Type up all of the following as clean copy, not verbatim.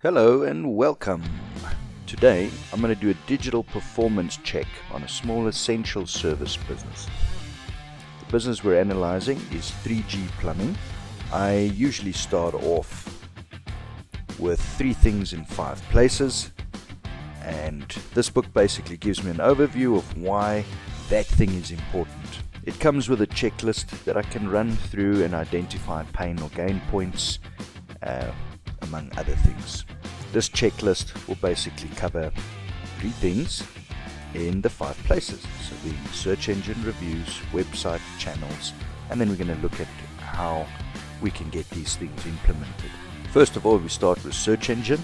Hello and welcome. Today I'm going to do a digital performance check on a small essential service business. The business we're analyzing is 3G Plumbing. I usually start off with 3 things in 5 places, and this book basically gives me an overview of why that thing is important. It comes with a checklist that I can run through and identify pain or gain points, among other things. This checklist will basically cover 3 things in the 5 places. So the search engine reviews, website channels, and then we're going to look at how we can get these things implemented. First of all, we start with search engine,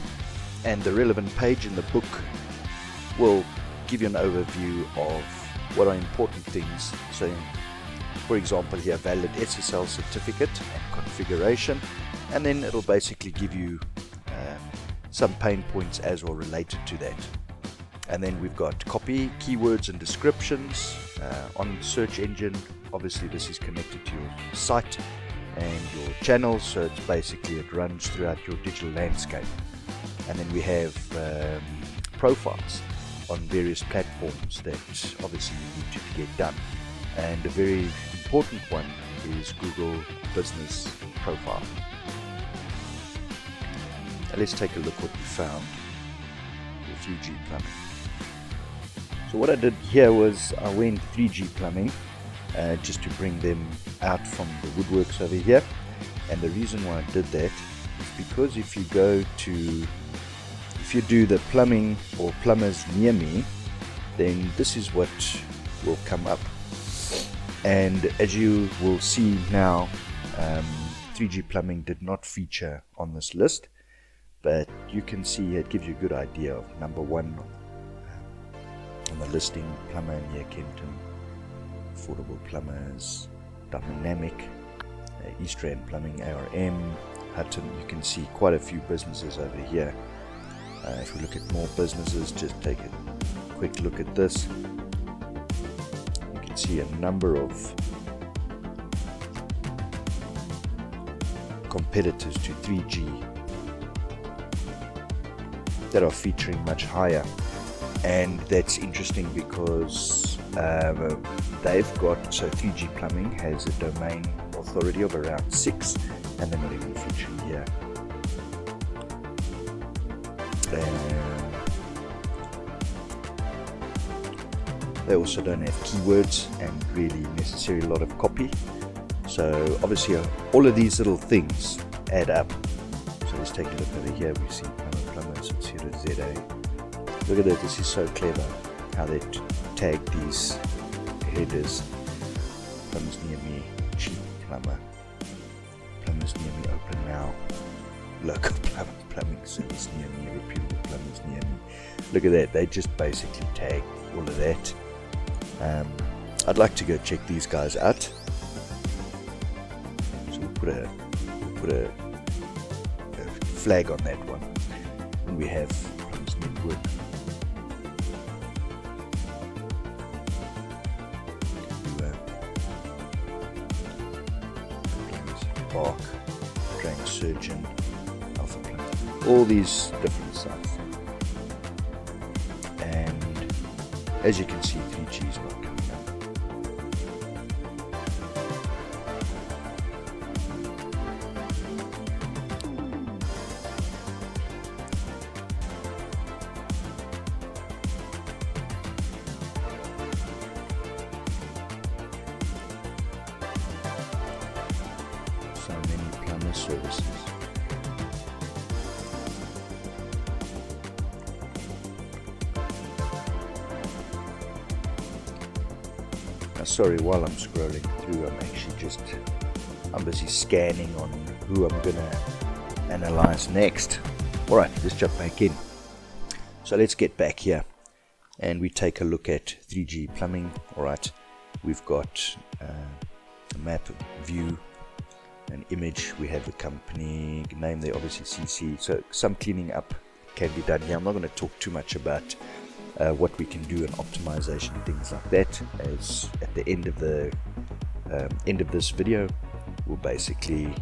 and the relevant page in the book will give you an overview of what are important things. So for example here, valid SSL certificate and configuration, and then it'll basically give you some pain points as well related to that. And then we've got copy, keywords and descriptions on search engine. Obviously this is connected to your site and your channels, so it's basically it runs throughout your digital landscape. And then we have profiles on various platforms that obviously you need to get done. And a very important one is Google Business Profile. Now let's take a look what we found with 3G Plumbing. So what I did here was I went 3G Plumbing just to bring them out from the woodworks over here. And the reason why I did that is because if you do the plumbing or plumbers near me, then this is what will come up. And as you will see now, 3G Plumbing did not feature on this list, but you can see it gives you a good idea of number 1 on the listing: plumber near Kenton, affordable plumbers, dynamic, East Rand Plumbing, ARM, Hutton. You can see quite a few businesses over here. If we look at more businesses, just take a quick look at this. You can see a number of competitors to 3G that are featuring much higher, and that's interesting because they've got, so 3G Plumbing has a domain authority of around 6, and they're not even featuring here. They also don't have keywords and really necessarily a lot of copy. So obviously all of these little things add up. So let's take a look over here. We see plumbers, ZA. Look at that, this is so clever how they tag these headers. Plumbers near me, cheap plumber. Plumbers near me, open now. Local plumbing service near me, reputable plumbers near me. Look at that, they just basically tag all of that. I'd like to go check these guys out. So we'll put a flag on that one. And we have Plumbers Network. Park, Drain Surgeon, Alpha Plumber, all these different sites. And as you can see, 3G is not coming up. So many plumber services. Now, sorry, while I'm scrolling through, I'm busy scanning on who I'm gonna analyze next. Alright, let's jump back in. So let's get back here and we take a look at 3G Plumbing. Alright, we've got a map, view, an image. We have the company name there, obviously CC. So some cleaning up can be done here. I'm not going to talk too much about what we can do in optimization and things like that, as at the end of this video we'll basically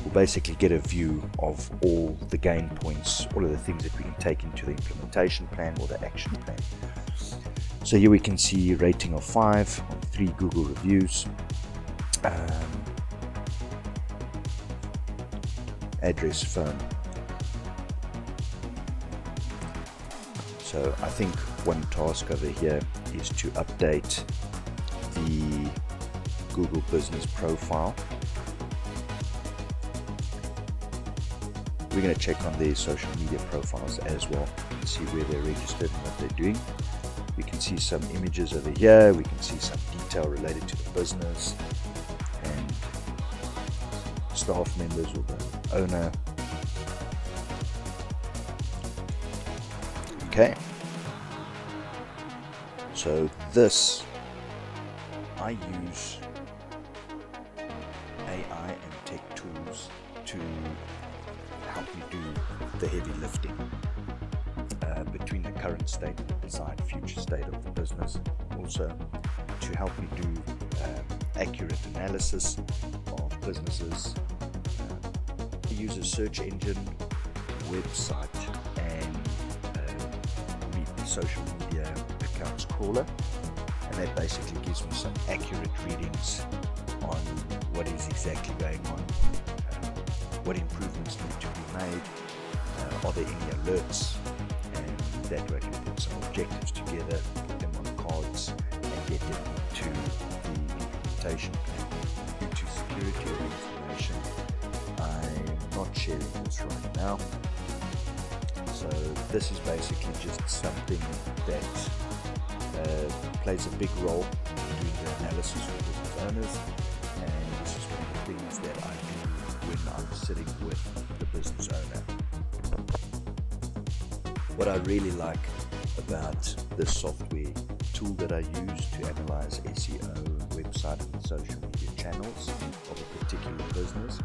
we'll basically get a view of all the gain points, all of the things that we can take into the implementation plan or the action plan. So here we can see rating of 5 on 3 Google reviews, address, phone. So I think one task over here is to update the Google business profile. We're going to check on their social media profiles as well and see where they're registered and what they're doing. We can see some images over here, we can see some detail related to the business and staff members or the owner. Okay, so this, I use AI and tech tools to help me do the heavy lifting between the current state and the desired future state of the business. Also to help me do accurate analysis of businesses. I use a search engine, website, and social media accounts crawler, and that basically gives me some accurate readings on what is exactly going on, what improvements need to be made, are there any alerts, and that way I can put some objectives together, put them on cards, and get them into the implementation plan. Due to security of information, I'm not sharing this right now. So this is basically just something that plays a big role in doing the analysis for business owners, and this is one of the things that I do when I'm sitting with the business owner. What I really like about this software tool that I use to analyze SEO, website and social media channels of a particular business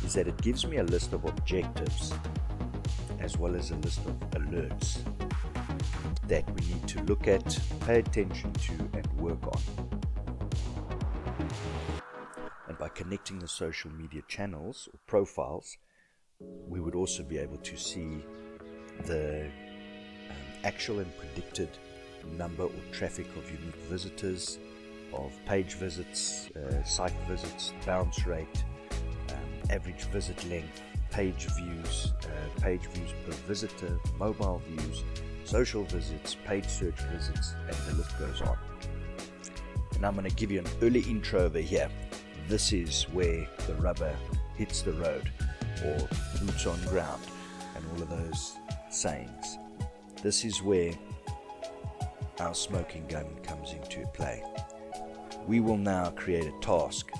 is that it gives me a list of objectives as well as a list of alerts that we need to look at, pay attention to, and work on. And by connecting the social media channels or profiles, we would also be able to see the actual and predicted number or traffic of unique visitors, of page visits, site visits, bounce rate, average visit length, page views per visitor, mobile views, social visits, paid search visits, and the list goes on. And I'm going to give you an early intro over here. This is where the rubber hits the road, or boots on ground, and all of those sayings. This is where our smoking gun comes into play. We will now create a task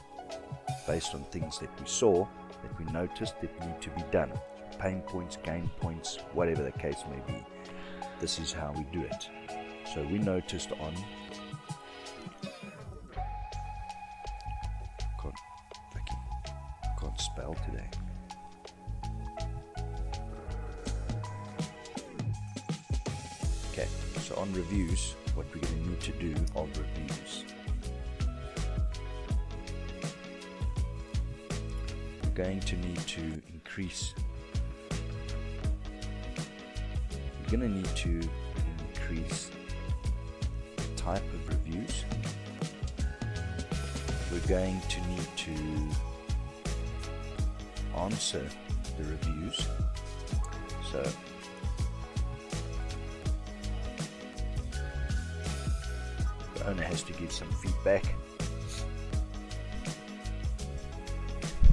based on things that we saw, that we noticed that need to be done. Pain points, gain points, whatever the case may be. This is how we do it. So we noticed on can't spell today. Okay, so on reviews, what we're going to need to do on reviews. We're going to need to increase. We're going to need to increase the type of reviews. We're going to need to answer the reviews. So the owner has to give some feedback.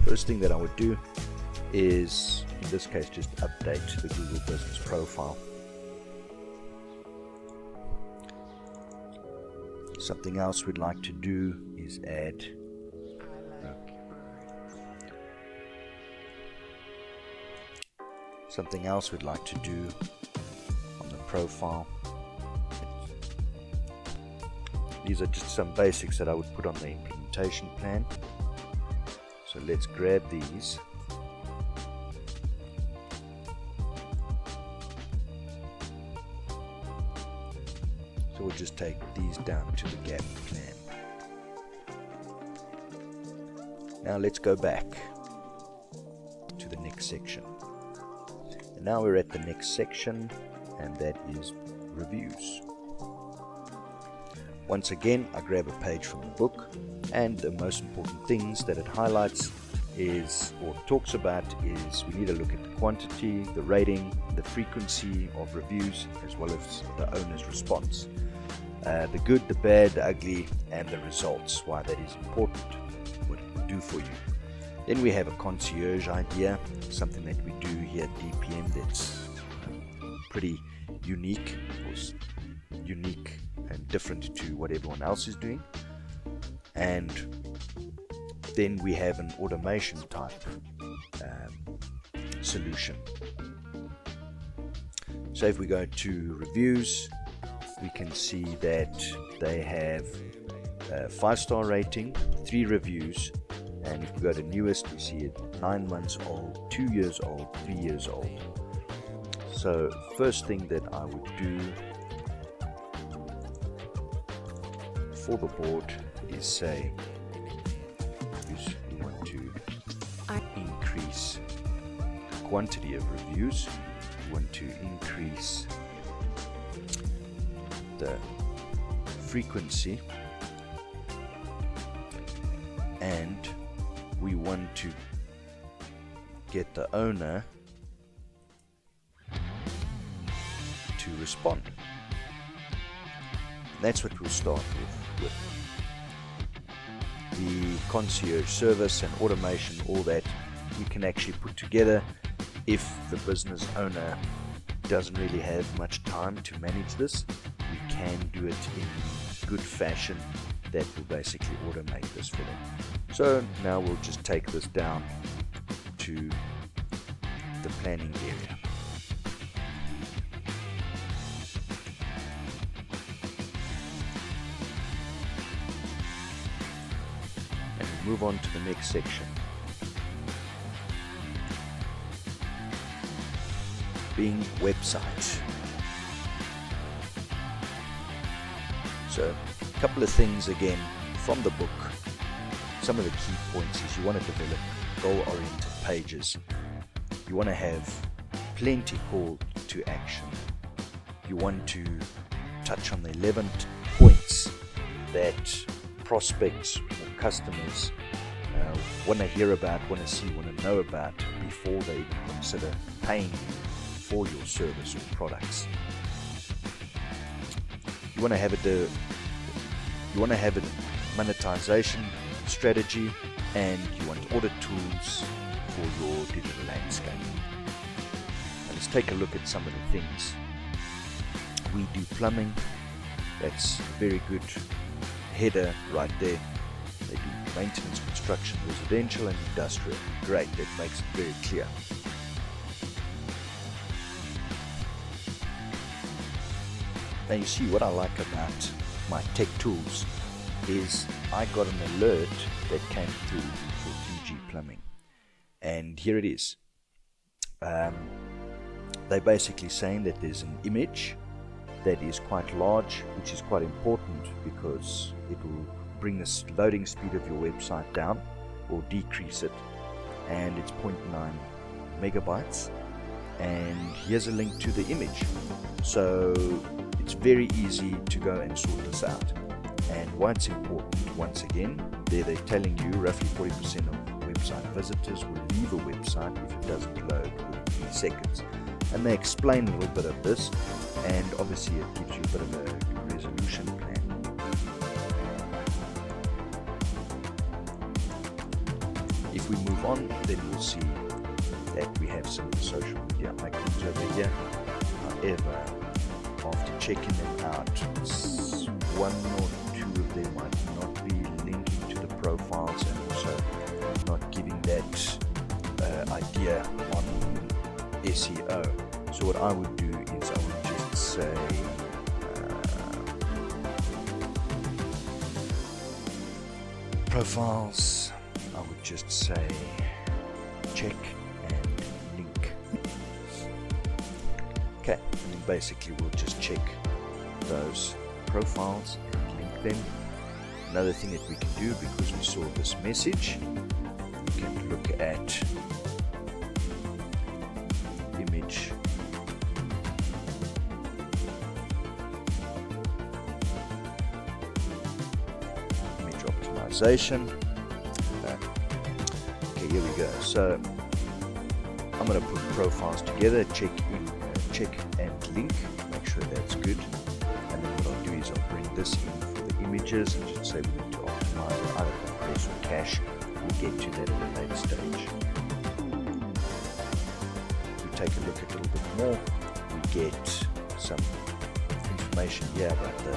First thing that I would do is, in this case, just update the Google business profile. Something else we'd like to do is add something else we'd like to do on the profile. These are just some basics that I would put on the implementation plan. So let's grab these. So we'll just take these down to the gap plan. Now let's go back. section. And now we're at the next section, and that is reviews. Once again, I grab a page from the book, and the most important things that it highlights is, or talks about, is we need to look at the quantity, the rating, the frequency of reviews, as well as the owner's response. The good, the bad, the ugly, and the results, why that is important, what it will do for you. Then we have a concierge idea, something that we do here at DPM that's pretty unique, of course, unique and different to what everyone else is doing. And then we have an automation type solution. So if we go to reviews, we can see that they have a 5-star rating, 3 reviews, and if we go to newest, we see it 9 months old, 2 years old, 3 years old. So first thing that I would do for the board is say we want to increase the quantity of reviews, we want to increase the frequency, and we want to get the owner to respond. That's what we'll start with the concierge service and automation. All that we can actually put together if the business owner doesn't really have much time to manage this. We can do it in good fashion that will basically automate this for them. So now we'll just take this down to the planning area. Move on to the next section, being website. So a couple of things again from the book. Some of the key points is you want to develop goal-oriented pages. You want to have plenty call to action. You want to touch on the 11 points that prospects or customers want to hear about, want to see, want to know about before they even consider paying for your service or products. You want to have a monetization strategy, and you want audit tools for your digital landscape. Now let's take a look at some of the things. We do plumbing. That's a very good header right there. They do maintenance, construction, residential and industrial. Great, that makes it very clear. Now you see what I like about my tech tools is I got an alert that came through for 3G plumbing, and here it is. They're basically saying that there's an image that is quite large, which is quite important because it will bring the loading speed of your website down or decrease it, and it's 0.9 megabytes, and here's a link to the image. So it's very easy to go and sort this out. And why it's important, once again, they're telling you roughly 40% of website visitors will leave a website if it doesn't load within 3 seconds. And they explain a little bit of this, and obviously it gives you a bit of a resolution plan. If we move on, then we'll see that we have some of the social media icons over here. However, after checking them out, one or two of them might not be linking to the profiles and also not giving that idea on SEO. So what I would do is I would just say profiles. I would just say check and link. Okay, and then basically we'll just check those profiles and link them. Another thing that we can do, because we saw this message, we can look at image. Image optimization. Okay, here we go. So I'm going to put profiles together, check and link, make sure that's good. And then what I'll do is I'll bring this in for the images and just say we need to optimize it, either compress or cache. We'll get to that at a later stage. We take a look at a little bit more. We get some information here about the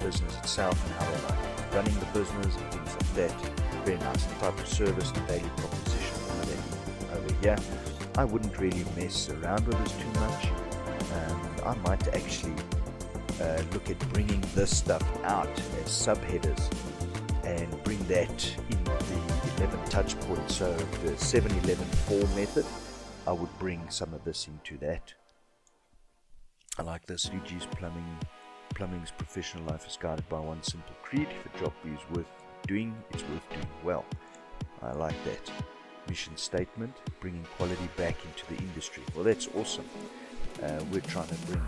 business itself and how they like running the business and things like that. Very nice. The type of service, the daily proposition, all of that over here. I wouldn't really mess around with this too much. I might actually look at bringing this stuff out as subheaders and bring that in the 11 touch points. So the 7-11-4 method, I would bring some of this into that. I like this. UG's Plumbing's professional life is guided by one simple creed: if a job is worth doing, it's worth doing well. I like that. Mission statement: bringing quality back into the industry. Well, that's awesome. We're trying to bring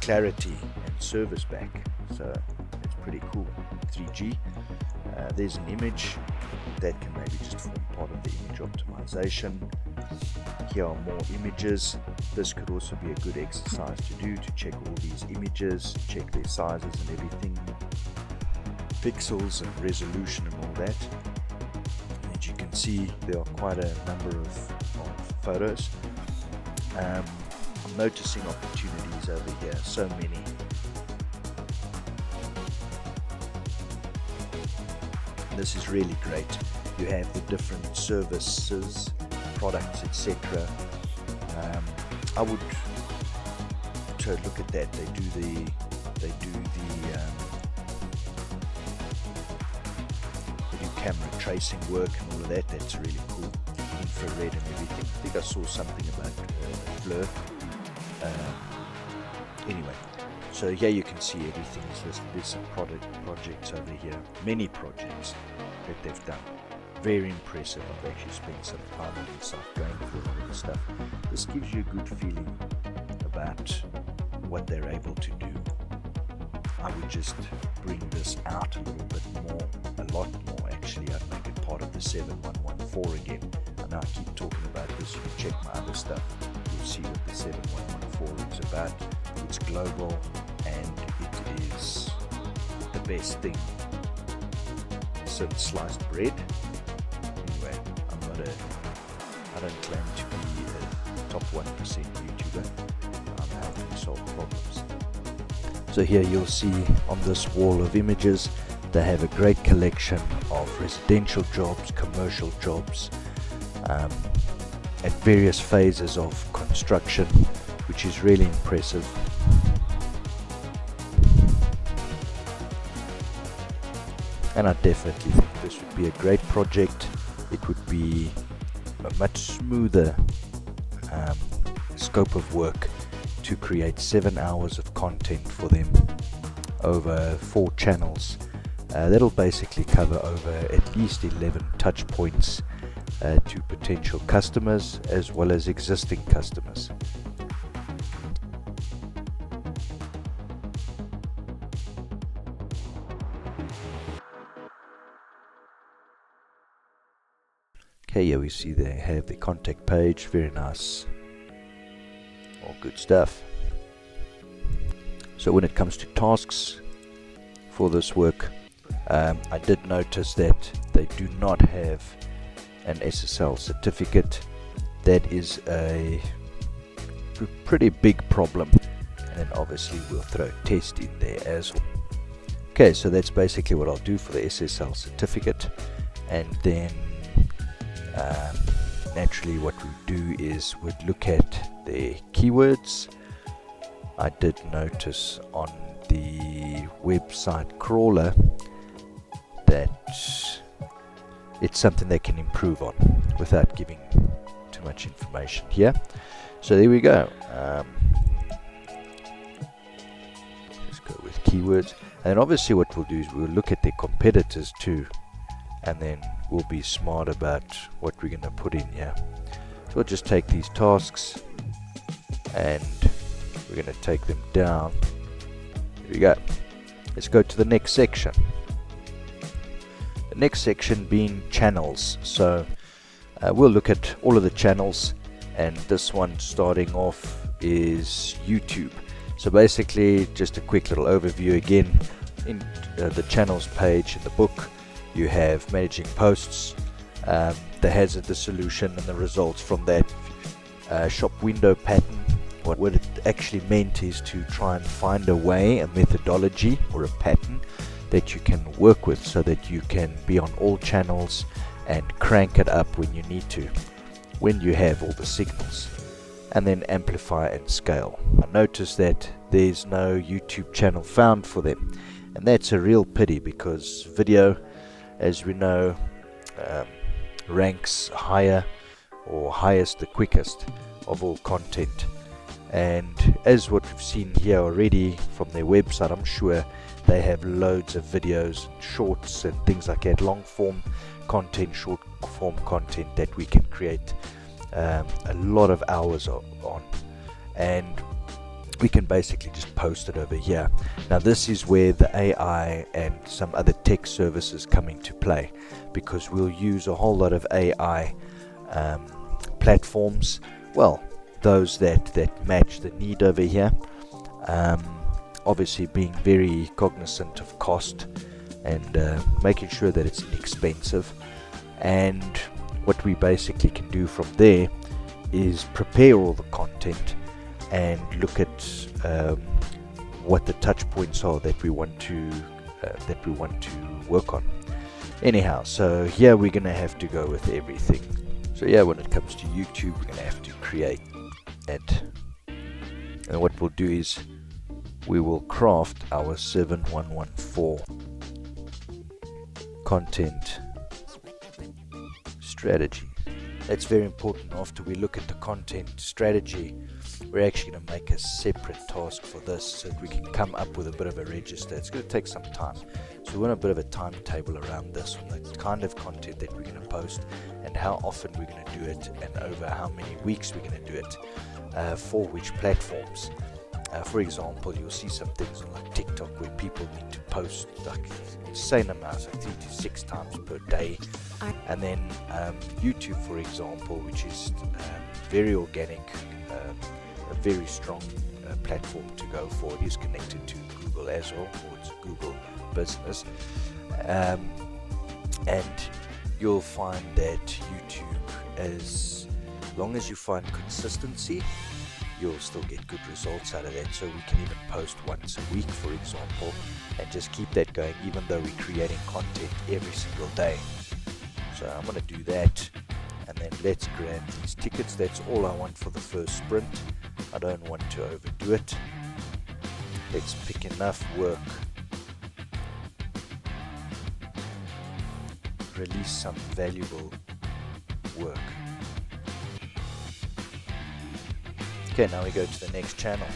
clarity and service back, so it's pretty cool. 3G. There's an image that can maybe just form part of the image optimization. Here are more images. This could also be a good exercise to do, to check all these images, check their sizes and everything, pixels and resolution and all that. As you can see, there are quite a number of photos. I'm noticing opportunities over here, so many. This is really great. You have the different services, products, etc. I would look at that. They do the camera tracing work and all of that. That's really cool. Infrared and everything. I think I saw something about Blur. Anyway, so here you can see everything is listed. There's some projects over here, many projects that they've done. Very impressive. I've actually spent some time on the site going through all of the stuff. This gives you a good feeling about what they're able to do. I would just bring this out a little bit more, a lot more actually. I'd make it part of the 7114 again. I know I keep talking about this. You can check my other stuff. You'll see what the 7114 is about. It's global and it is the best thing since sliced bread. Anyway, I don't claim to be a top 1% YouTuber. I'm helping solve problems. So here you'll see on this wall of images, they have a great collection of residential jobs, commercial jobs, at various phases of construction, which is really impressive. And I definitely think this would be a great project. It would be a much smoother scope of work to create 7 hours of content for them over 4 channels. That'll basically cover over at least 11 touch points to potential customers as well as existing customers. Okay, here we see they have the contact page. Very nice. All good stuff. So when it comes to tasks for this work, I did notice that they do not have an SSL certificate. That is a pretty big problem, and obviously we'll throw a test in there as well. Okay, so that's basically what I'll do for the SSL certificate, and then naturally what we do is we'd look at the keywords. I did notice on the website crawler that it's something they can improve on without giving too much information here. So there we go. Let's go with keywords, and then obviously what we'll do is we'll look at their competitors too, and then we'll be smart about what we're going to put in here. So we'll just take these tasks and we're going to take them down. Here we go. Let's go to the next section. The next section being channels. So we'll look at all of the channels, and this one starting off is YouTube. So basically, just a quick little overview again. In the channels page in the book, you have managing posts, the hazard, the solution, and the results from that. Shop window pattern. What it actually meant is to try and find a way, a methodology, or a pattern that you can work with so that you can be on all channels and crank it up when you need to, when you have all the signals. And then amplify and scale. I noticed that there's no YouTube channel found for them, and that's a real pity, because video, as we know, ranks higher or highest, the quickest of all content. And as what we've seen here already from their website, I'm sure they have loads of videos, shorts and things like that, long form content, short form content that we can create a lot of hours on, and we can basically just post it over here. Now this is where the AI and some other tech services come into play, because we'll use a whole lot of AI platforms, well, those that match the need over here, obviously being very cognizant of cost and making sure that it's inexpensive. And what we basically can do from there is prepare all the content and look at what the touch points are that we want to work on. Anyhow, so here we're going to have to go with everything. So yeah, when it comes to YouTube, we're going to have to create it. And what we'll do is we will craft our 7114 content strategy. That's very important. After we look at the content strategy, we're actually going to make a separate task for this so that we can come up with a bit of a register. It's going to take some time. So we want a bit of a timetable around this, on the kind of content that we're going to post and how often we're going to do it and over how many weeks we're going to do it, for which platforms. For example, you'll see some things on like TikTok where people need to post like insane amounts, like 3 to 6 times per day. And then YouTube, for example, which is very organic, a very strong platform to go for. It is connected to Google as well, or it's Google business. And you'll find that YouTube, as long as you find consistency, you'll still get good results out of that. So we can even post once a week, for example, and just keep that going, even though we're creating content every single day. So I'm going to do that, and then let's grab these tickets. That's all I want for the first sprint. I don't want to overdo it. Let's pick enough work, release some valuable work. Okay, now we go to the next channel,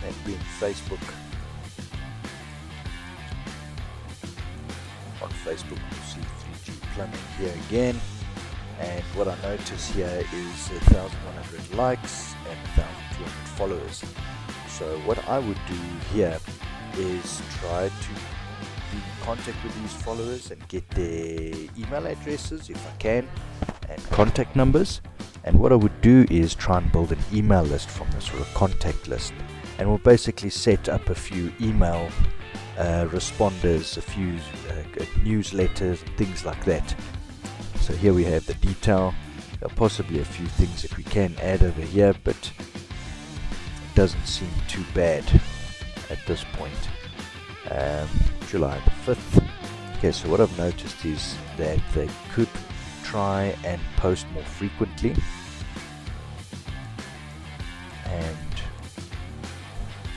that being Facebook. On Facebook we'll see 3G Plumbing here again, and what I notice here is 1,100 likes and 1,200 followers. So what I would do here is try to be in contact with these followers and get their email addresses if I can, and contact numbers. And what I would do is try and build an email list from this, or a contact list, and we'll basically set up a few email responders, a few newsletters, things like that. So here we have the detail. There are possibly a few things that we can add over here, but it doesn't seem too bad at this point. July the 5th. Okay, so what I've noticed is that they could try and post more frequently, and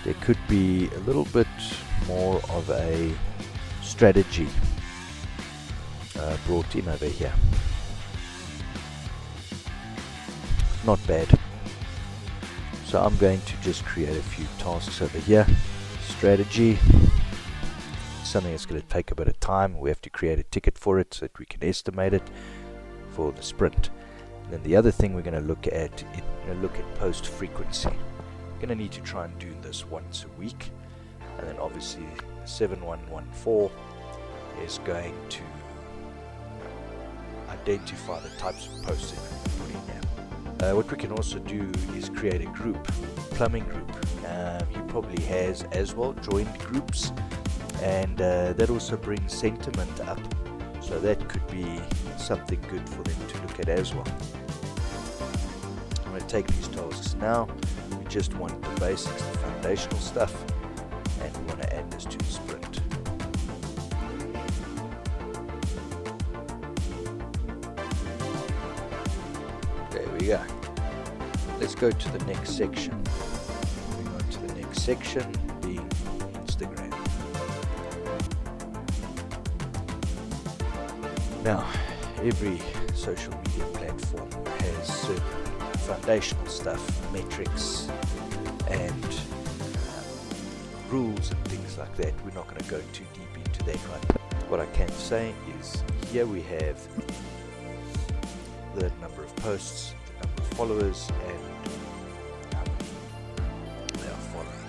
there could be a little bit more of a strategy brought in over here. Not bad. So I'm going to just create a few tasks over here. Strategy, something that's going to take a bit of time. We have to create a ticket for it so that we can estimate it. for the sprint. And then the other thing we're going to look at post frequency. We're going to need to try and do this once a week, and then obviously 7114 is going to identify the types of posts that we're putting here. What we can also do is create a group, plumbing group. He probably has as well joined groups, and that also brings sentiment up, so that could be something good for them to look at as well. I'm going to take these tasks now. We just want the basics, the foundational stuff, and we want to add this to the sprint. There we go. Let's go to the next section. Moving on to the next section, being Instagram. Now, every social media platform has certain foundational stuff, metrics, and rules and things like that. We're not going to go too deep into that one. What I can say is here we have the number of posts, the number of followers, and how many they are following.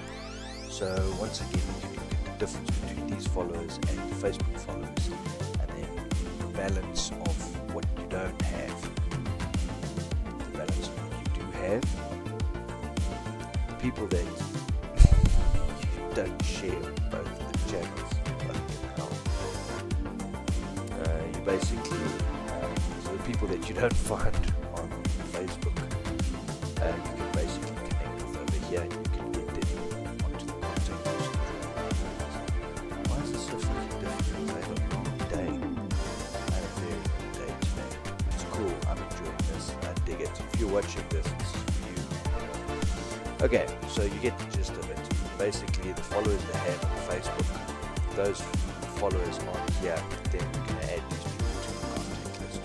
So once again, you can look at the difference between these followers and the Facebook followers, and then the balance of what you don't have, the balance of what you do have, the people that you don't share both of the channels, you basically, so the people that you don't find on Facebook, you can basically connect with over here, and you can get them onto the contact list. Why is this so fucking difficult? I had a long day. I had a very long day today. It's cool. I'm enjoying this. I dig it. If you're watching this, this is for you. Okay, so you get the gist of it. Basically, the followers they have on Facebook, those followers on here, then we're going to add these people to the contact list.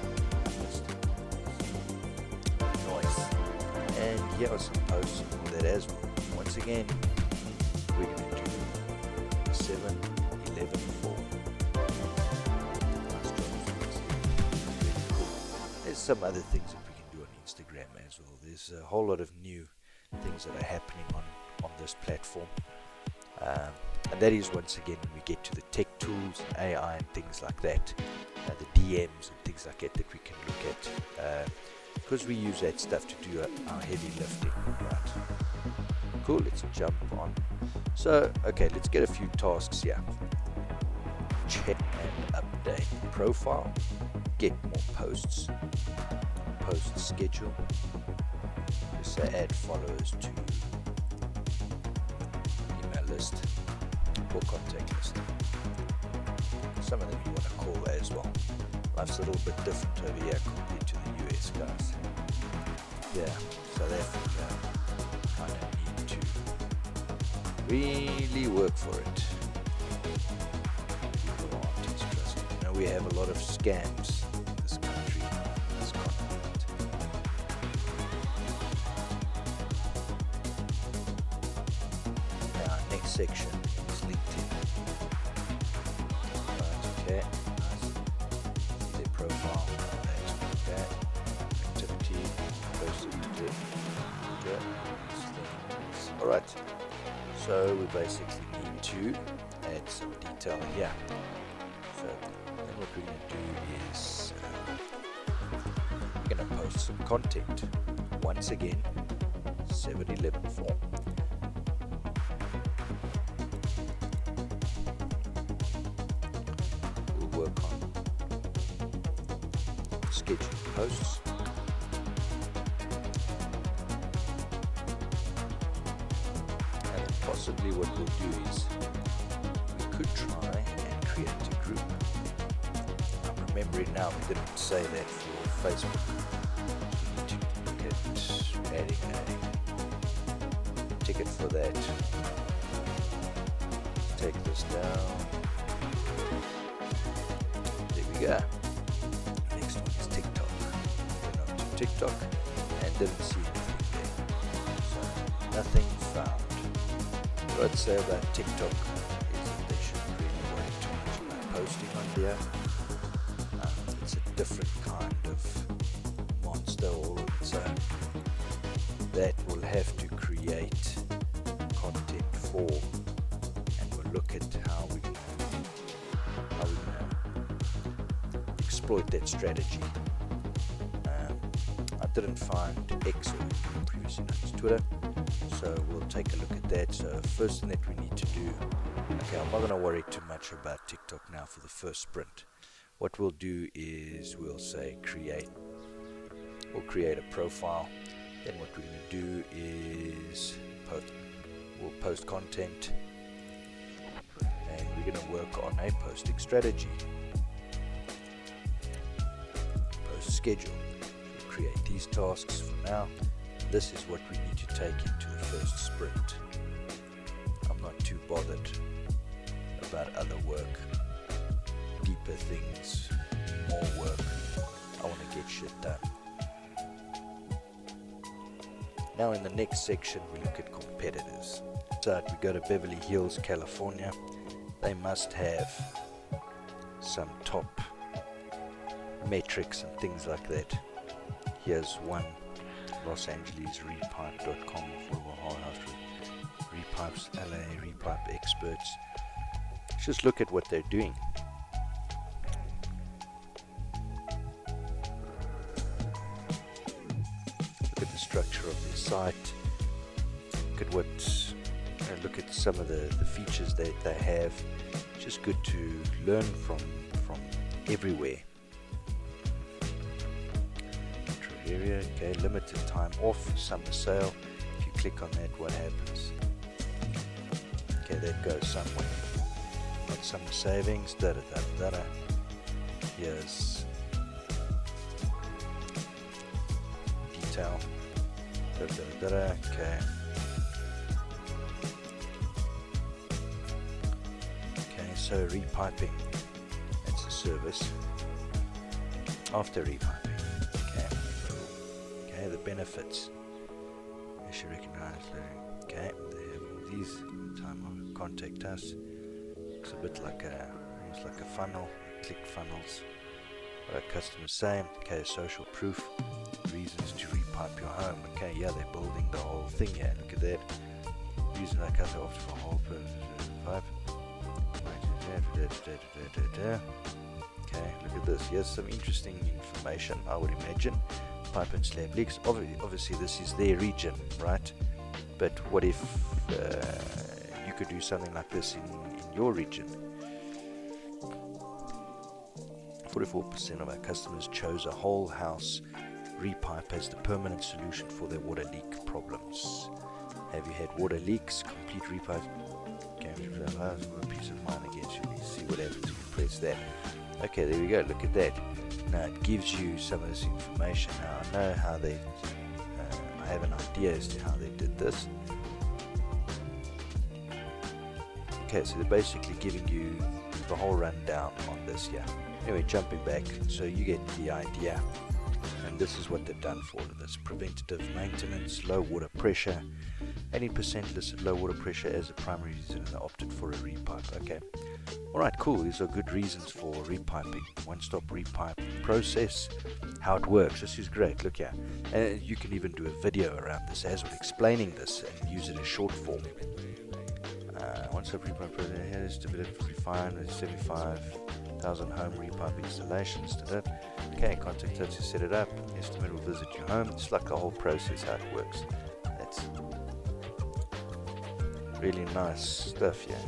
Nice. And here are some posts for that as well. Once again, we're going to do 7, 11, 4. Nice job. Really cool. There's some other things that we can do on Instagram as well. There's a whole lot of new things that are happening on this platform. And that is once again when we get to the tech tools, AI and things like that, the DMs and things like that we can look at, because we use that stuff to do our heavy lifting. Right. Cool, let's jump on. So, okay, let's get a few tasks here. Check and update profile, get more posts, post schedule, just say add followers to email list or contact list. Some of them you want to call as well. Life's a little bit different over here compared to the US guys. Yeah, South Africa kind of need to really work for it. People aren't as trusted. You know, we have a lot of scams in this country, in this continent. Now, next section is LinkedIn. Right, okay, nice. See their profile, okay. Activity, post activity, okay. Alright, so we basically need to add some detail here. So then what we're going to do is we're going to post some content. Once again, 7-11 form. We'll work on scheduling posts. And then possibly what we'll do is we could try and create a group. I'm remembering now we didn't say that for Facebook. We need to look at adding a ticket for that. Take this down. There we go. Next one is TikTok. Went on to TikTok and didn't see anything there. So nothing found. What I'd say about TikTok is that they shouldn't really worry too much about posting on there. It's a different kind of that we'll have to create content for, and we'll look at how we can exploit that strategy. I didn't find X or previously known as Twitter, so we'll take a look at that. So first thing that we need to do, okay, I'm not going to worry too much about TikTok now for the first sprint. What we'll do is we'll say we'll create a profile. Then what we're going to do is we'll post content, and we're going to work on a posting strategy. Post schedule. We'll create these tasks for now. This is what we need to take into the first sprint. I'm not too bothered about other work, deeper things, more work. I want to get shit done. Now in the next section we look at competitors. So we go to Beverly Hills, California. They must have some top metrics and things like that. Here's one, Los Angeles, Repipe.com, affordable whole house repipes, LA, Repipe experts. Let's just look at what they're doing. Look at the structure of their site. Look at some of the features that they have. It's just good to learn from everywhere. Area, okay, limited time off, summer sale. If you click on that, what happens? Okay, that goes somewhere. Got summer savings, Here's detail, okay. Okay, so repiping, that's a service. After repiping. Okay, the benefits. They should recognize. Okay, they have all these. Time on contact us. Looks a bit like almost like a funnel. Click funnels. What our customers say. Okay, social proof. Reasons to repipe your home. Okay, yeah, they're building the whole thing here. Look at that. Reason I cut off for whole pipe. Okay, look at this. Here's some interesting information, I would imagine. Pipe and slab leaks. Obviously this is their region, right? But what if you could do something like this in your region? 44% of our customers chose a whole house repipe as the permanent solution for their water leak problems. Have you had water leaks? Complete repipe. Peace of mind against you. See what happens if you press that. Okay, there we go. Look at that. Now it gives you some of this information. Now I know how they, I have an idea as to how they did this. Okay, so they're basically giving you the whole rundown on this here. Anyway, jumping back, so you get the idea. And this is what they've done for all of this. Preventative maintenance, low water pressure. 80% listed low water pressure as the primary reason, and they opted for a repipe. Okay. Alright, cool. These are good reasons for repiping. One-stop repipe process, how it works. This is great. Look here. And you can even do a video around this as well, explaining this and use it as short form. One-stop repipe process here is developed, refined, 75,000 home repipe installations. Okay, contact us to set it up. Estimate will visit your home. It's like a whole process how it works. That's really nice stuff here.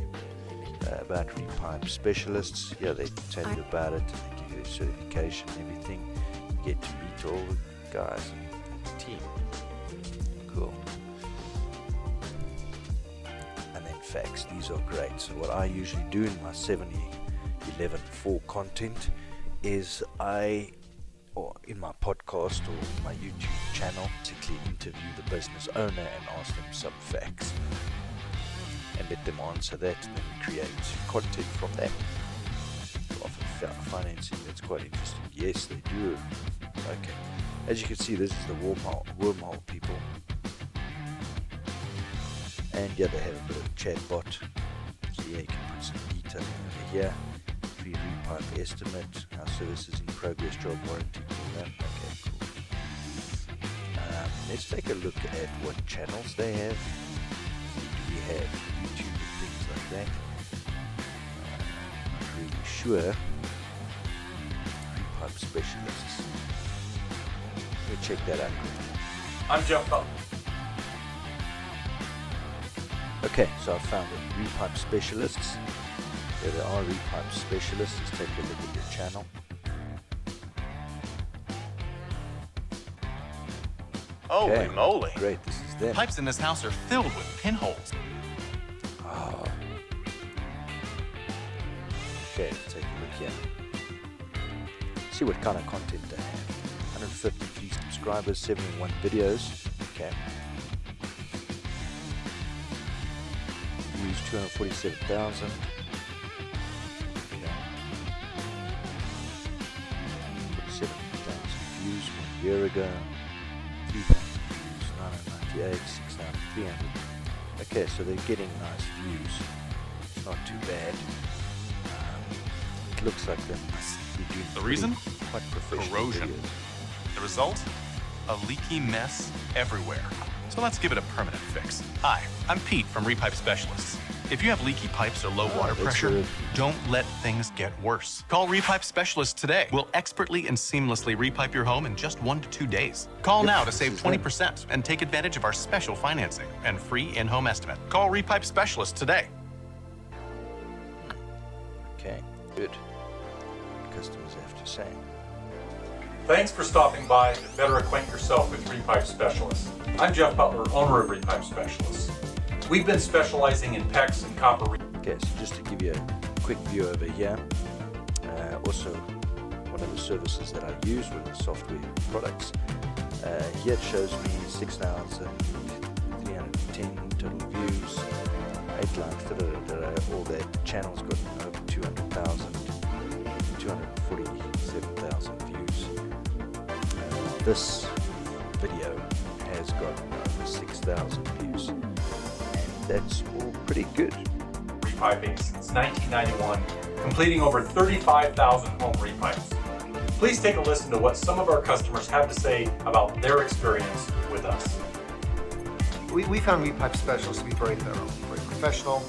About Repipe Specialists. Yeah, they tell you about it, and they give you a certification and everything. You get to meet all the guys and the team. Cool. And then facts. These are great. So what I usually do in my 70-11-4 content is or in my podcast or my YouTube channel, basically interview the business owner and ask them some facts. And let them answer that, and then we create content from that. Offer financing, that's quite interesting. Yes, they do. Okay. As you can see, this is the wormhole people. And yeah, they have a bit of a chat bot. So yeah, you can put some detail over here. Free repipe estimate, our services in progress, job warranty. Okay, cool. let's take a look at what channels they have. Do we have YouTube and things like that? Not really sure. Repipe Specialists. Let me check that out. I'm Jeff Butler. Okay, so I found it. Repipe Specialists. There they are, Repipe Specialists. Let's take a look at your channel. Holy moly. Great, this is them. Pipes in this house are filled with pinholes. Oh. Okay, let's take a look here. See what kind of content they have. 153 subscribers, 71 videos. Okay. Views 247,000. Okay. 47,000 views 1 year ago. 3,000 views, 998, 6,300. Okay, so they're getting nice views. It's not too bad. It looks like they must be doing The reason? quite professional Corrosion. videos. The result? A leaky mess everywhere. So let's give it a permanent fix. Hi, I'm Pete from Repipe Specialists. If you have leaky pipes or low water that's pressure, good. don't let things get worse. Call Repipe Specialists today. We'll expertly and seamlessly repipe your home in just 1 to 2 days. Call now to save 20% and take advantage of our special financing and free in-home estimate. Call Repipe Specialists today. Okay, good. What customers have to say. Thanks for stopping by to better acquaint yourself with Repipe Specialists. I'm Jeff Butler, owner of Repipe Specialists. We've been specializing in PEX and copper. Okay, so just to give you a quick view over here, also one of the services that I use with the software products, here it shows me 6,310 total views, 8 likes, all that channel's got over 200,000, 247,000 views. This video has got over 6,000 views. That's all pretty good. Repiping since 1991, completing over 35,000 home repipes. Please take a listen to what some of our customers have to say about their experience with us. We found Repipe Specialists to be very thorough, very professional,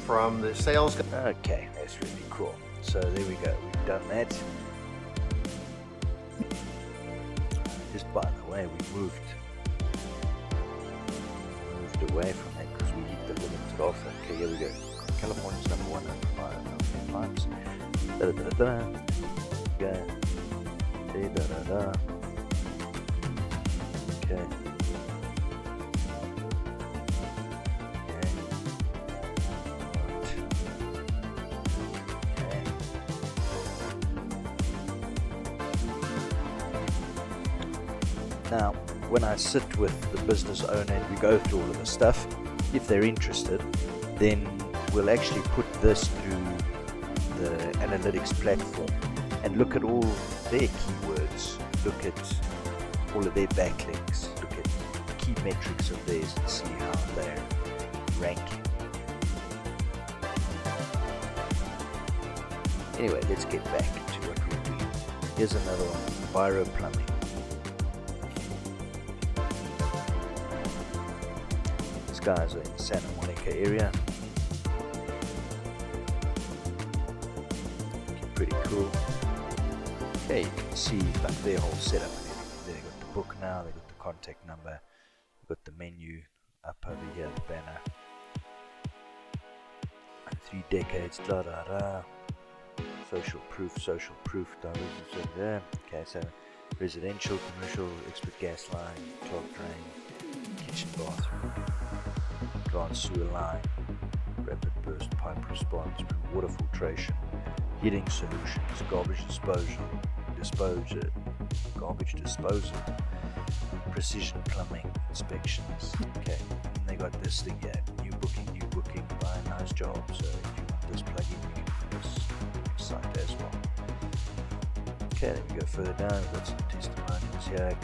from the sales guy. Okay, that's really cool. So there we go, we've done that. Just by the way, we moved away from that because we hit the limited offer. Okay, here we go. California's number 1 pipes. Da da da da. Go. Da da da da. Okay. Right. Now, when I sit with the business owner and we go through all of the stuff, if they're interested, then we'll actually put this through the analytics platform and look at all their keywords, look at all of their backlinks, look at key metrics of theirs and see how they're ranking. Anyway, let's get back to what we're doing. Here's another one, Enviro Plumbing. These guys are in the Santa Monica area. Pretty cool. Okay, you can see like their whole setup and everything. They've got the book now, they've got the contact number, they've got the menu up over here, the banner. 3 decades, da da da. Social proof, there. Okay, so residential, commercial, expert gas line, clogged drain, kitchen, bathroom, advanced sewer line, rapid burst pipe response, water filtration, heating solutions, garbage disposal, precision plumbing inspections. Okay, and they got this thing here, new booking, buy a nice job. So if you want this plugin, you can do this site as well. Okay, then we go further down, we've got some testimonials here,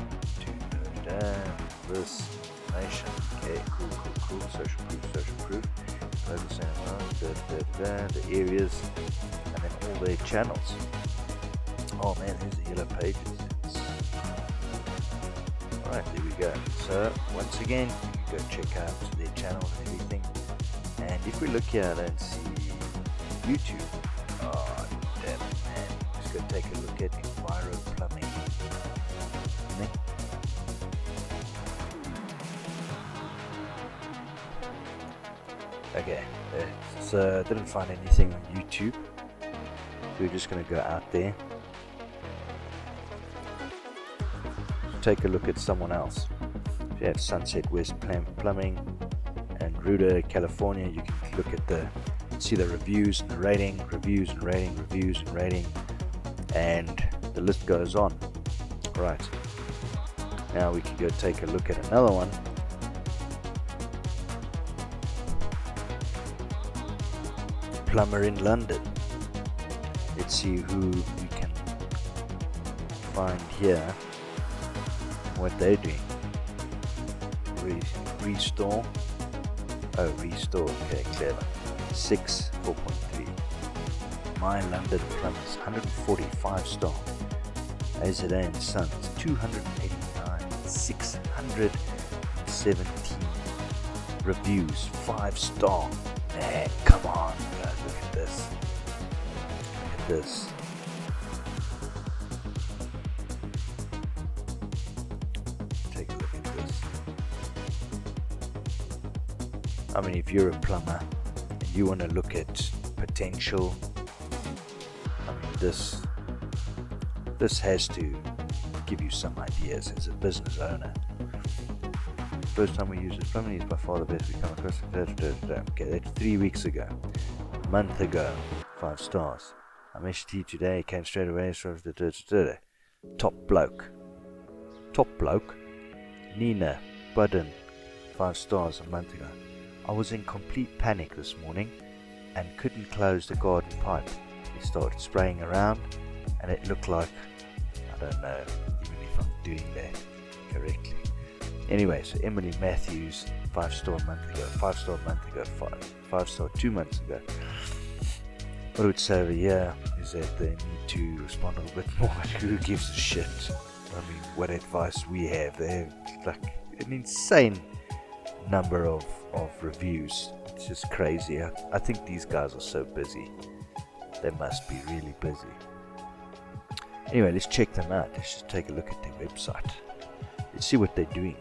this information. Okay, cool, social proof, the areas, and then all their channels. Oh man, here's the yellow pages. Alright, there we go. So once again, you can go check out their channel and everything. And if we look here, I don't see YouTube. Oh, damn it, man. Let's go take a look at Enviro Plumbing. Okay, so I didn't find anything on YouTube. We're just going to go out there. Take a look at someone else. If you have Sunset West Plumbing and Ruda, California, you can look at see the reviews and the rating, reviews and rating, and the list goes on. Right. Now we can go take a look at another one. Plumber in London. Let's see who we can find here. What they're doing. Restore. Oh, restore. Okay, clever. 4.3. My London Plumbers, 145 star. AZA and Sons, 289. 617 reviews, 5 star. Man, come on, guys, look at this. Look at this. Take a look at this. I mean, if you're a plumber and you want to look at potential, I mean, this has to give you some ideas as a business owner. First time we use this plumbing is by far the best we come across. Okay, that's 3 weeks ago. A month ago, 5 stars. I messaged you today, came straight away. Top bloke. Nina Budden, 5 stars a month ago. I was in complete panic this morning and couldn't close the garden pipe. It started spraying around and it looked like, I don't know even if I'm doing that correctly. Anyway, so Emily Matthews, 5 star a month ago, 5 star a month ago, 5 star 2 months ago. What I would say over here is that they need to respond a little bit more, but who gives a shit? I mean, what advice we have? They have like an insane number of reviews. It's just crazy. I think these guys are so busy. They must be really busy. Anyway, let's check them out. Let's just take a look at their website. Let's see what they're doing.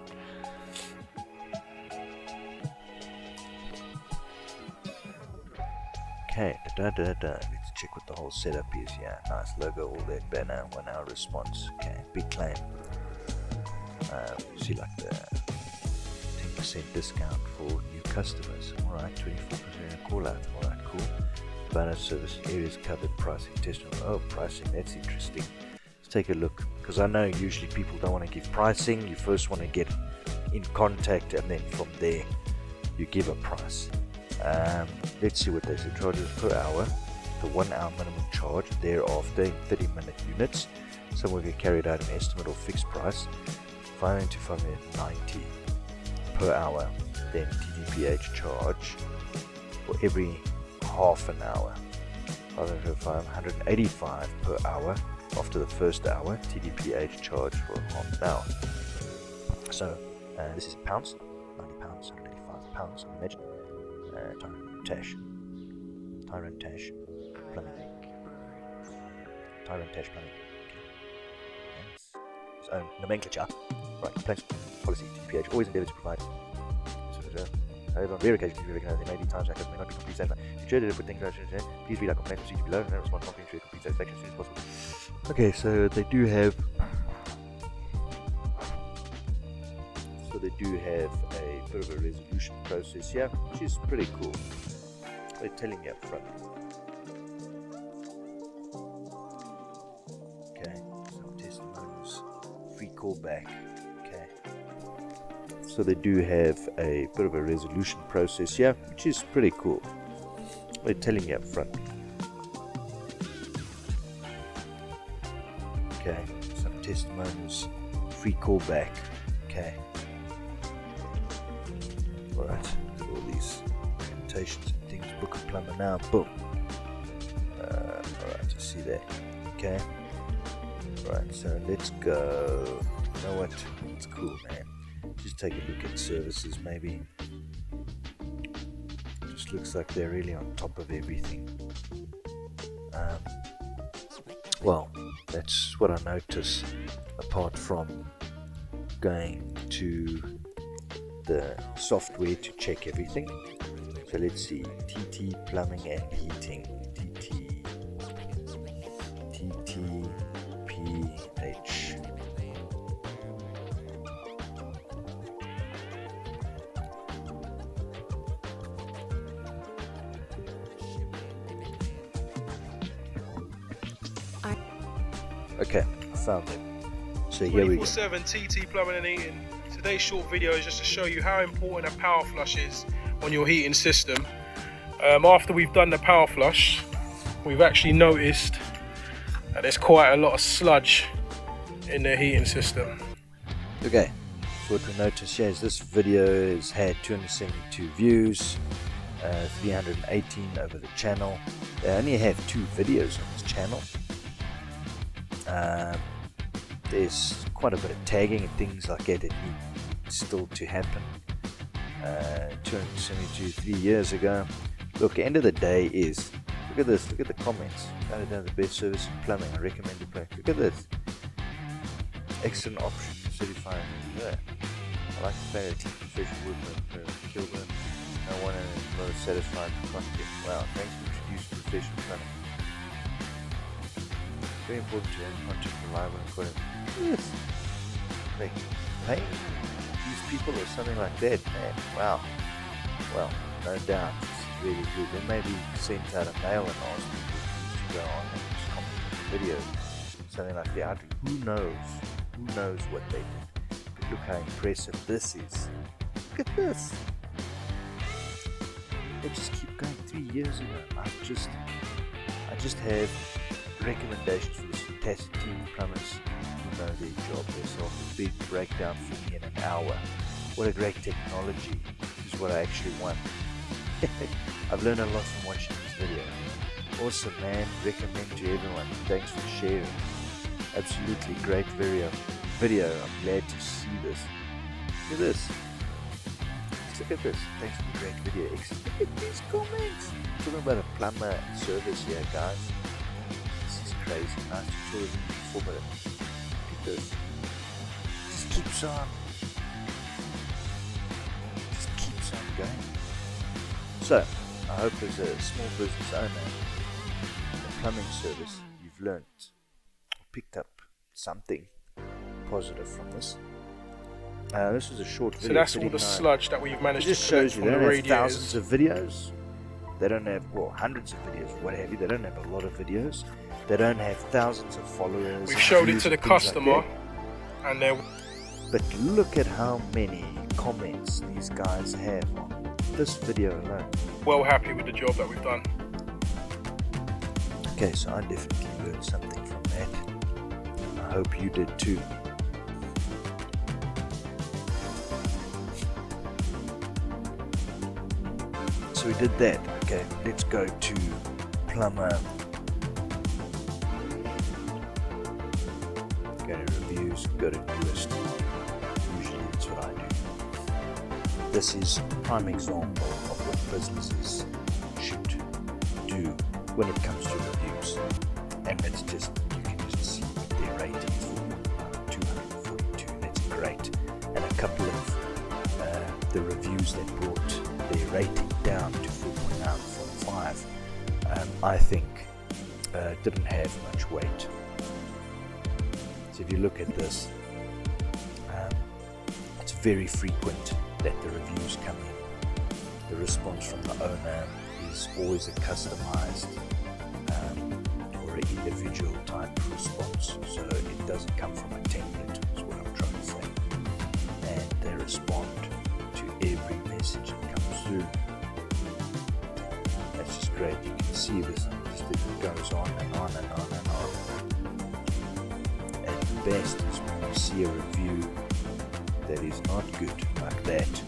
Okay, let's check what the whole setup is. Yeah, nice logo, all that banner, 1 hour response. Okay, big claim. See like the 10% discount for new customers. Alright, 24% call out. Alright, cool. Bonus service areas covered, pricing testimony. Oh, pricing, that's interesting. Let's take a look, because I know usually people don't want to give pricing. You first want to get in contact and then from there you give a price. Let's see what they say. Charges per hour, the 1 hour minimum charge, thereafter in 30-minute units. Some will get carried out an estimate or fixed price, 5 to 590 per hour. Then TDPH charge for every half an hour, 585 per hour after the first hour. TDPH charge for half an hour. So this is pounds, 90 pounds, 185 pounds. Imagine Tyrantash Plumbing. Tyrantash Plumbing. Okay. His own nomenclature. Right, plans, policy, TDPH always endeavour to provide. However, on rare occasions, you recognize there may be times hackers may not be complete satisfaction. If you put things please read our complaint procedure below and respond promptly to your complete satisfaction as soon as possible. Okay, so they do have a bit of a resolution process here, which is pretty cool. They're telling you up front. Okay, some testimonials, free callback. Okay. So they do have a bit of a resolution process here, which is pretty cool. They're telling you up front. Okay, some testimonials, free callback. Okay. Alright, all these presentations and things. Book a plumber now, boom. Alright, you see that. Okay. Right, so let's go. You know what? Let's cool, man. Just take a look at services, maybe. Just looks like they're really on top of everything. Well, that's what I notice, apart from going to the software to check everything. So let's see, TT Plumbing and Heating, TTPH. Okay, I found it. So here we go. 24/7 TT Plumbing and Heating. Today's short video is just to show you how important a power flush is on your heating system. After we've done the power flush, we've actually noticed that there's quite a lot of sludge in the heating system. Okay, so what we notice here is this video has had 272 views, 318 over the channel. They only have 2 videos on this channel. There's quite a bit of tagging and things like that need still to happen. 272 3 years ago. Look, end of the day is, look at this, look at the comments. Got it down, the best service in plumbing, I recommend you play. Look at this. Excellent option, certified. Yeah. I like the fact that team professional workman Kilburn. No one is most satisfied with content. Wow, thanks for introducing professional plumbing. Very important to have content reliable and quality. Yes. Like, hey, these people or something like that, man. Wow. Well, no doubt, it's really good. They maybe sent out a mail and asked people to go on and just comment on the video. Something like that. Who knows? Who knows what they did? But look how impressive this is. Look at this. They just keep going 3 years ago. I just have recommendations for this fantastic team of plumbers who know their job. They solve a big breakdown for me in an hour. What a great technology. This is what I actually want. I've learned a lot from watching this video. Awesome, man. Recommend to everyone. Thanks for sharing. Absolutely great video. I'm glad to see this. Look at this. Just look at this. Thanks for the great video. Excellent. Look at these comments. Talking about a plumber service here, guys. This is crazy. Nice tutorial and informative. Look at this. Just keeps on going. So, I hope as a small business owner, a plumbing service, you've learned or picked up something positive from this. This is a short video. So that's all the sludge that we've managed to just shows you from they the don't have radiators. thousands of videos. They don't have, well, hundreds of videos, what have you. They don't have a lot of videos. They don't have thousands of followers. We've showed it views to the and things customer, like that. and they're But look at how many comments these guys have on this video alone. well happy with the job that we've done. Okay, so I definitely learned something from that. I hope you did too. So we did that. Okay, let's go to plumber. Go to reviews, go to newest. Usually that's what I do. This is a prime example of what businesses should do when it comes to reviews. And it's just, you can just see their ratings for 242. That's great. And a couple of the reviews that brought their rating down to 4.9 from 5, I think didn't have much weight. So if you look at this, it's very frequent that the reviews come in. The response from the owner is always a customized or an individual type response. So it doesn't come from a template, is what I'm trying to say. And they respond to every message that comes through. That's just great. You can see this, it goes on and on and on and on. At best is when you see a review that is not good like that,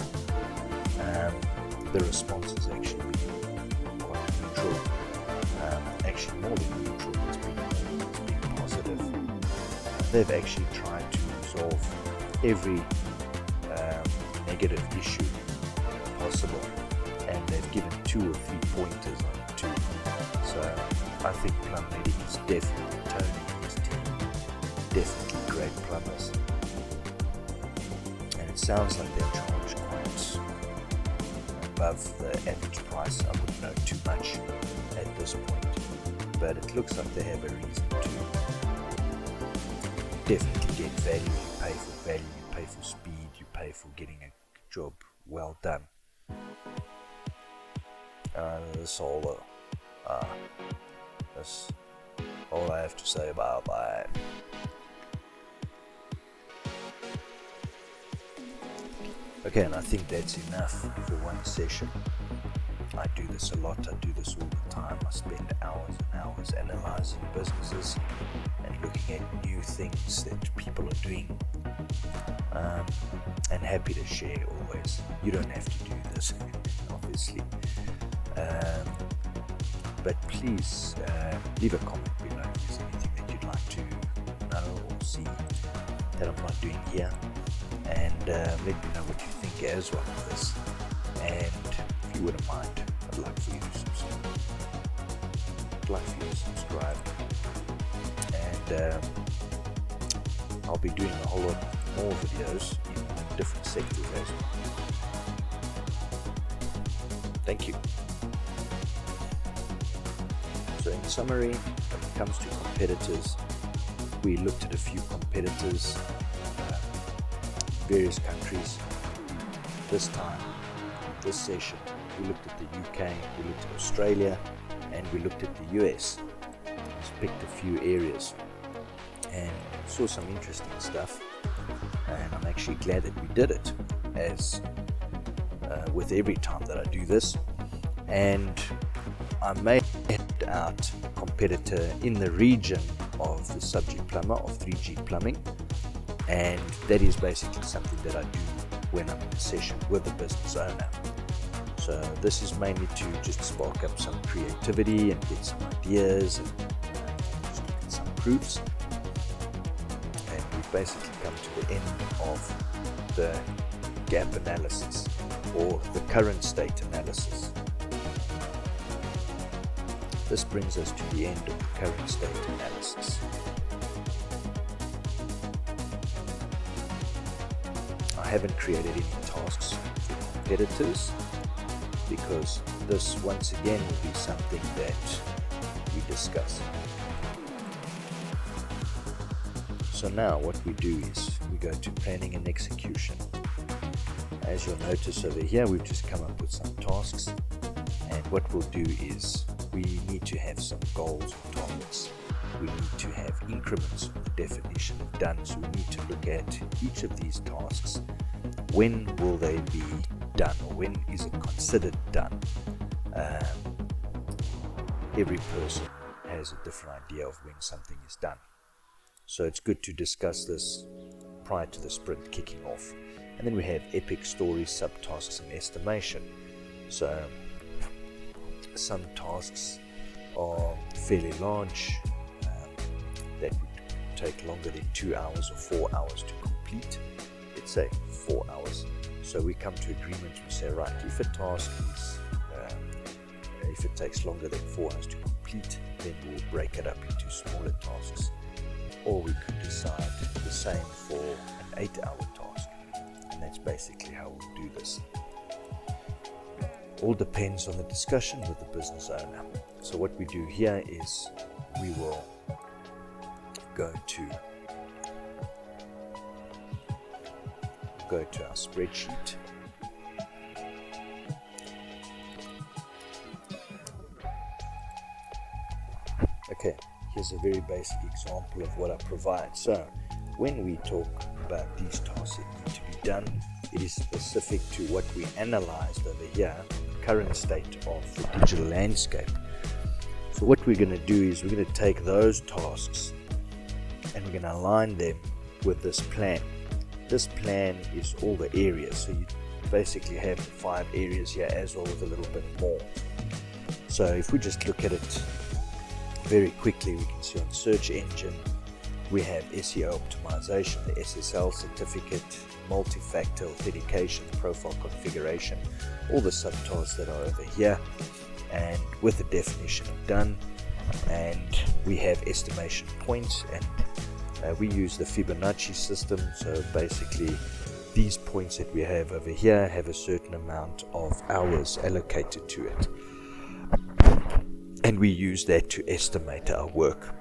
the response is actually quite neutral, actually more than neutral. It's been positive. They've actually tried to resolve every negative issue possible, and they've given 2 or 3 pointers on it too. So I think Plum Medic is definitely, Tony and his team, definitely great plumbers. And it sounds like they charge quite above the average price. I wouldn't know too much at this point, but it looks like they have a reason to definitely get value. You pay for value, you pay for speed, you pay for getting a job well done. That's all I have to say about that. Okay, and I think that's enough for one session. I do this a lot, I do this all the time. I spend hours and hours analyzing businesses and looking at new things that people are doing, and happy to share always. You don't have to do this, obviously, but please leave a comment below if there's anything that you'd like to know or see that I'm not doing here, and let me know what you think as well of this. And if you wouldn't mind, I'd like for you to subscribe. And I'll be doing a whole lot more videos in different sectors as well. Thank you. So in summary, when it comes to competitors, we looked at a few competitors, various countries. This time, this session, we looked at the UK, we looked at Australia, and we looked at the US. Just picked a few areas and saw some interesting stuff, and I'm actually glad that we did it, as with every time that I do this. And I made out a competitor in the region of the subject plumber of 3G plumbing, and that is basically something that I do when I'm in a session with the business owner. So this is mainly to just spark up some creativity and get some ideas and just look at some proofs. And we've basically come to the end of the gap analysis, or the current state analysis. This brings us to the end of the current state analysis. I haven't created any tasks for competitors, because this once again will be something that we discuss. So now what we do is we go to planning and execution. As you'll notice over here, we've just come up with some tasks, and what we'll do is we need to have some goals or targets. We need to have increments of the definition of done. So we need to look at each of these tasks. When will they be done, or when is it considered done? Every person has a different idea of when something is done. So it's good to discuss this prior to the sprint kicking off. And then we have epic stories, subtasks, and estimation. So some tasks are fairly large, that would take longer than 2 hours or 4 hours to complete. Let's say 4 hours. So we come to agreement. We say, right, if a task is, if it takes longer than 4 hours to complete, then we'll break it up into smaller tasks. Or we could decide the same for an 8-hour task. And that's basically how we'll do this. All depends on the discussion with the business owner. So what we do here is we will go to our spreadsheet. Okay, here's a very basic example of what I provide. So when we talk about these tasks that need to be done, it is specific to what we analyzed over here, the current state of the digital landscape. So what we're going to do is we're going to take those tasks and we're going to align them with this plan. This plan is all the areas, so you basically have 5 areas here as well, with a little bit more. So if we just look at it very quickly, we can see on search engine, we have SEO optimization, the SSL certificate, multi-factor authentication, profile configuration, all the subtasks that are over here, and with the definition done. And we have estimation points, and we use the Fibonacci system. So basically these points that we have over here have a certain amount of hours allocated to it, and we use that to estimate our work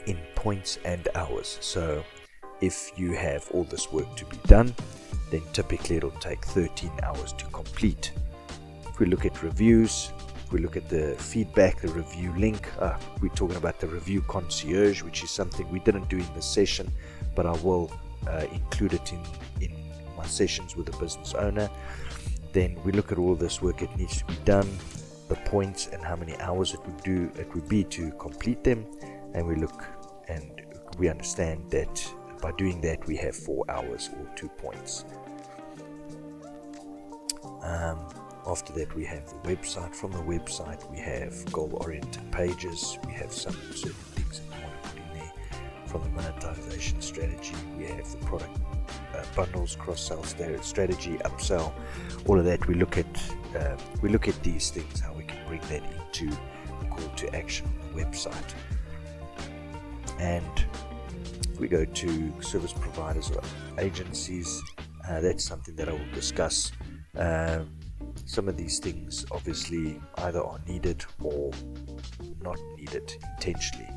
in points and hours. So if you have all this work to be done, then typically it'll take 13 hours to complete. If we look at reviews, if we look at the feedback, the review link, we're talking about the review concierge, which is something we didn't do in this session, but I will include it in my sessions with the business owner. Then we look at all this work that needs to be done, the points and how many hours it would be to complete them, and we look and we understand that by doing that we have 4 hours or 2 points. After that we have the website. From the website we have goal-oriented pages, we have some certain things that we want to put in there. From the monetization strategy we have the product bundles, cross-sell strategy, upsell, all of that. We look at these things, how we can bring that into the call to action on the website. And if we go to service providers or agencies, that's something that I will discuss. Some of these things obviously either are needed or not needed intentionally,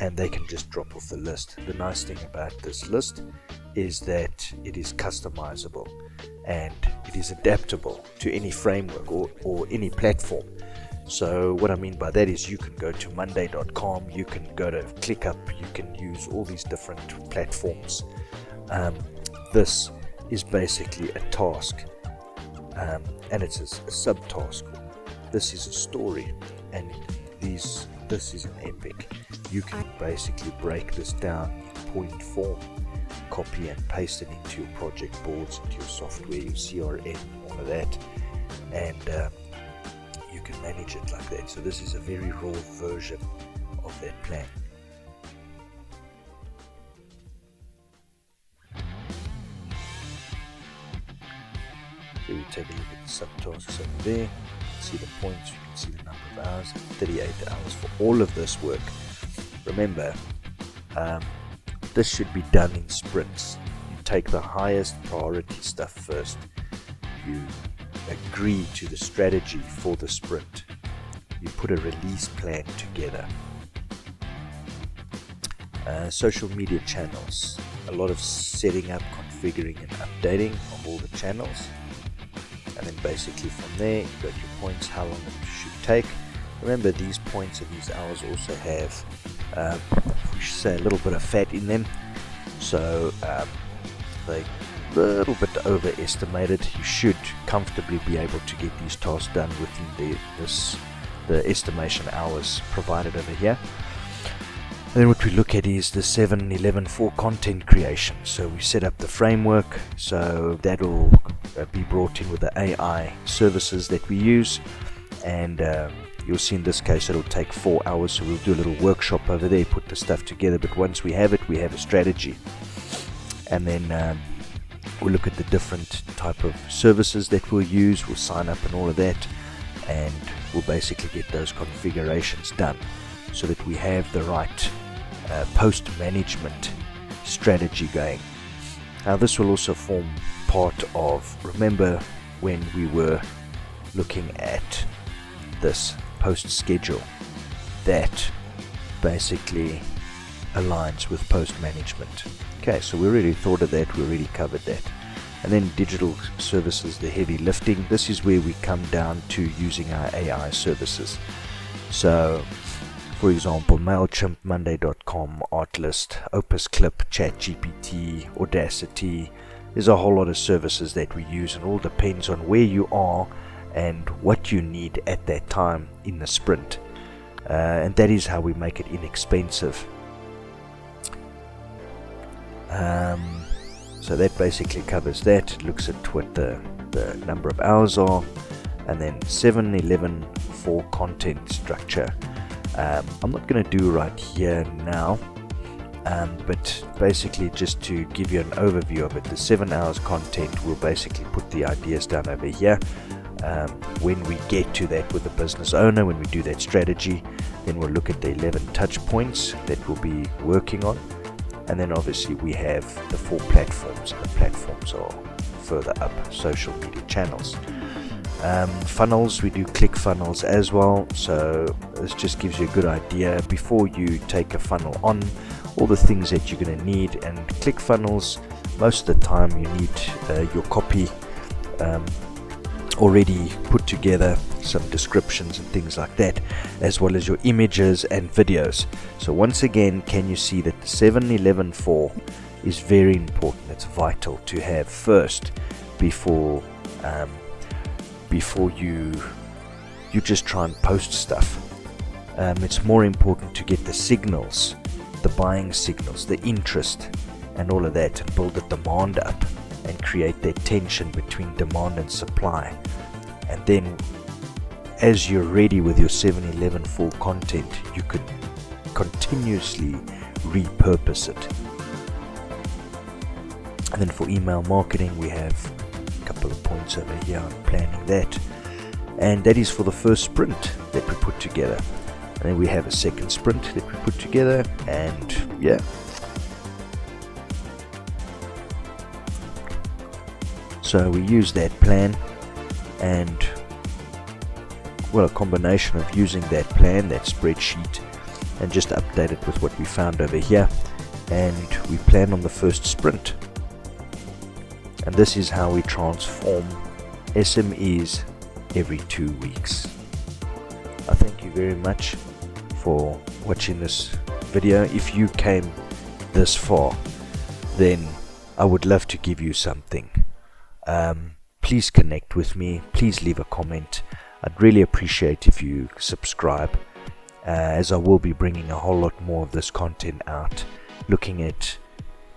and they can just drop off the list. The nice thing about this list is that it is customizable and it is adaptable to any framework or any platform. So what I mean by that is you can go to monday.com, you can go to ClickUp, you can use all these different platforms. This is basically a task, and it's a subtask. This is a story, and this is an epic. You can basically break this down in point form, copy and paste it into your project boards, into your software, your CRM, all of that, and you can manage it like that. So this is a very raw version of that plan. So we take a look at the subtasks over there. You can see the points, you can see the number of hours, 38 hours for all of this work. Remember, this should be done in sprints. You take the highest priority stuff first. You agree to the strategy for the sprint. You put a release plan together. Social media channels, a lot of setting up, configuring and updating of all the channels, and then basically from there you go to your points, how long it should take. Remember, these points and these hours also have we should say a little bit of fat in them, so they a little bit overestimated. You should comfortably be able to get these tasks done within the estimation hours provided over here. And then what we look at is the 7-11 for content creation. So we set up the framework, so that will be brought in with the AI services that we use, and you'll see in this case it'll take 4 hours, so we'll do a little workshop over there, put the stuff together. But once we have it, we have a strategy, and then we'll look at the different type of services that we'll use, we'll sign up and all of that, and we'll basically get those configurations done so that we have the right post-management strategy going. Now this will also form part of, remember when we were looking at this post schedule, that basically aligns with post management. Okay, so we already thought of that, we already covered that. And then digital services, the heavy lifting. This is where we come down to using our AI services. So for example, MailChimp, Monday.com, Artlist, Opus Clip, ChatGPT, Audacity. There's a whole lot of services that we use, and all depends on where you are and what you need at that time in the sprint. And that is how we make it inexpensive. So that basically covers that. It looks at what the number of hours are, and then 7-11 for content structure. I'm not going to do right here now, But basically, just to give you an overview of it, the 7 hours content will basically put the ideas down over here. When we get to that with the business owner, when we do that strategy, then we'll look at the 11 touch points that we'll be working on. And then obviously we have the 4 platforms. The platforms are further up, social media channels. Funnels, we do click funnels as well, so this just gives you a good idea before you take a funnel on, all the things that you're going to need. And click funnels, most of the time you need your copy already put together, some descriptions and things like that, as well as your images and videos. So once again, can you see that the 7-11-4 is very important? It's vital to have first before you just try and post stuff. It's more important to get the signals, the buying signals, the interest and all of that, and build the demand up and create that tension between demand and supply. And then as you're ready with your 7-11-4 content, you could continuously repurpose it. And then for email marketing, we have a couple of points over here on planning that, and that is for the first sprint that we put together. And then we have a second sprint that we put together, and yeah. So we use that plan, and well, a combination of using that plan, that spreadsheet, and just update it with what we found over here, and we plan on the first sprint. And this is how we transform SMEs every 2 weeks. I thank you very much for watching this video. If you came this far, then I would love to give you something. Please connect with me, please leave a comment. I'd really appreciate if you subscribe, as I will be bringing a whole lot more of this content out, looking at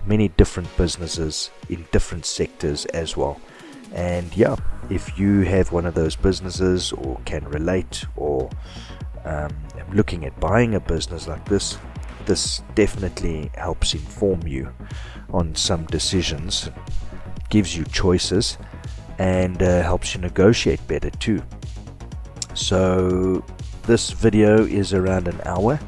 many different businesses in different sectors as well. And yeah, if you have one of those businesses or can relate, or looking at buying a business like this, this definitely helps inform you on some decisions, gives you choices, and helps you negotiate better too. So this video is around an hour.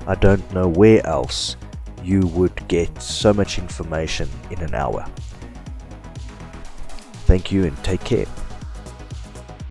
I don't know where else you would get so much information in an hour. Thank you and take care.